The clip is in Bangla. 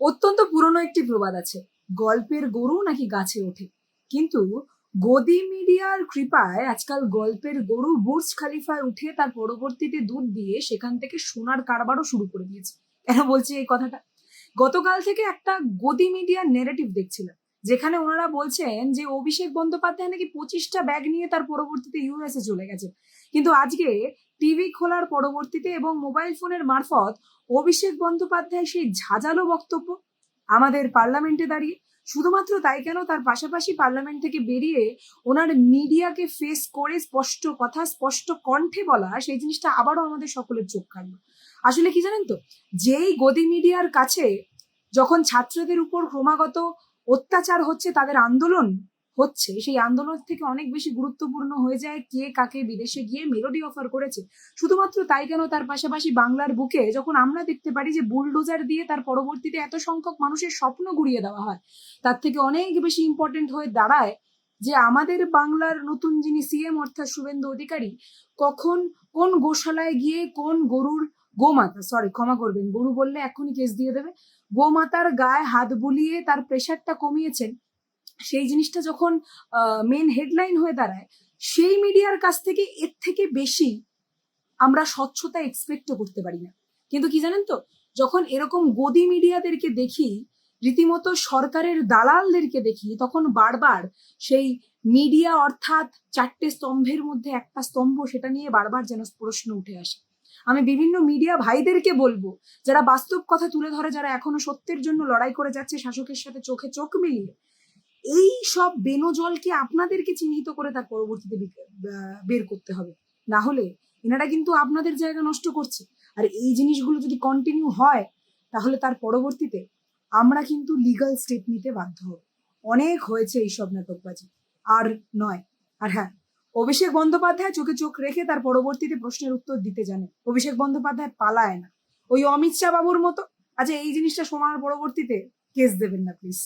অত্যন্ত পুরনো একটি প্রবাদ আছে, গল্পের গরু নাকি গাছে ওঠে। কিন্তু গদি মিডিয়ার কৃপায় আজকাল গল্পের গরু বুর্জ খালিফায় উঠে তার পরবর্তীতে দুধ দিয়ে সেখান থেকে সোনার কারবারও শুরু করে দিয়েছে। কেন বলছি এই কথাটা? গতকাল থেকে একটা গদি মিডিয়ার নেরেটিভ দেখছিলাম, যেখানে ওনারা বলছেন যে অভিষেক বন্দ্যোপাধ্যায় নাকি 25টা ব্যাগ নিয়ে তার পরবর্তীতে ইউএসএ চলে গেছে। কিন্তু আজকে টিভি খোলার পরবর্তীতে এবং মোবাইল ফোনের মারফত অভিষেক বন্দ্যোপাধ্যায় সেই ঝাঁঝালো বক্তব্য আমাদের পার্লামেন্টে দাঁড়িয়ে। শুধুমাত্র তাই কেন, তার পাশাপাশি পার্লামেন্ট থেকে বেরিয়ে ওনার মিডিয়াকে ফেস করে স্পষ্ট কথা স্পষ্ট কণ্ঠে বলা সেই জিনিসটা আবারও আমাদের সকলের চোখ কাড়লো। আসলে কি জানেন তো, যেই গদি মিডিয়ার কাছে যখন ছাত্রদের উপর ক্রমাগত অত্যাচার হচ্ছে, তাদের আন্দোলন হচ্ছে, সেই আন্দোলন থেকে অনেক বেশি গুরুত্বপূর্ণ হয়ে যায় কে কাকে বিদেশে গিয়ে মেলোডি অফার করেছে। শুধুমাত্র তাই কেন, তার পাশাপাশি বাংলার বুকে যখন আমরা দেখতে পারি যে বুলডোজার দিয়ে তার পরবর্তীতে এত সংখ্যক মানুষের স্বপ্ন গুড়িয়ে দেওয়া হয়, তার থেকে অনেক বেশি ইম্পর্টেন্ট হয়ে দাঁড়ায় যে আমাদের বাংলার নতুন যিনি সিএম অর্থাৎ শুভেন্দু অধিকারী কখন কোন গোশালায় গিয়ে কোন গরুর গোমাতা, সরি ক্ষমা করবেন, গরু বললে এখনই কেস দিয়ে দেবে, গোমাতার গায়ে হাত বুলিয়ে তার প্রেশারটা কমিয়েছেন, সেই জিনিসটা যখন মেন হেডলাইন হয়ে দাঁড়ায়, সেই মিডিয়ার কাছ থেকে এর থেকে বেশি আমরা স্বচ্ছতা এক্সপেক্টও করতে পারি না। কিন্তু কি জানেন তো, যখন এরকম গদি মিডিয়াদেরকে দেখি, রীতিমতো সরকারের দালালদেরকে দেখি, তখন বারবার সেই মিডিয়া অর্থাৎ চারটে স্তম্ভের মধ্যে একটা স্তম্ভ, সেটা নিয়ে বারবার যেন প্রশ্ন উঠে আসে। আমি বিভিন্ন মিডিয়া ভাইদেরকে বলবো, যারা বাস্তব কথা তুলে ধরে, যারা এখনো সত্যের জন্য লড়াই করে যাচ্ছে শাসকের সাথে চোখে চোখ মিলিয়ে, এই সব বেনজলকে আপনাদেরকে চিহ্নিত করে তার পরবর্তীতে বের করতে হবে। না হলে এনারা কিন্তু আপনাদের জায়গা নষ্ট করছে। আর এই জিনিসগুলো যদি কন্টিনিউ হয়, তাহলে তার পরবর্তীতে আমরা কিন্তু লিগাল স্টেপ নিতে বাধ্য হব। অনেক হয়েছে এইসব নাটকবাজি, আর নয়। আর হ্যাঁ, অভিষেক বন্দ্যোপাধ্যায় চোখে চোখ রেখে তার পরবর্তীতে প্রশ্নের উত্তর দিতে জানে। অভিষেক বন্দ্যোপাধ্যায় পালায় না, ওই অমিত শাহ বাবুর মতো। আচ্ছা, এই জিনিসটা শোনার পরবর্তীতে কেস দেবেন না প্লিজ।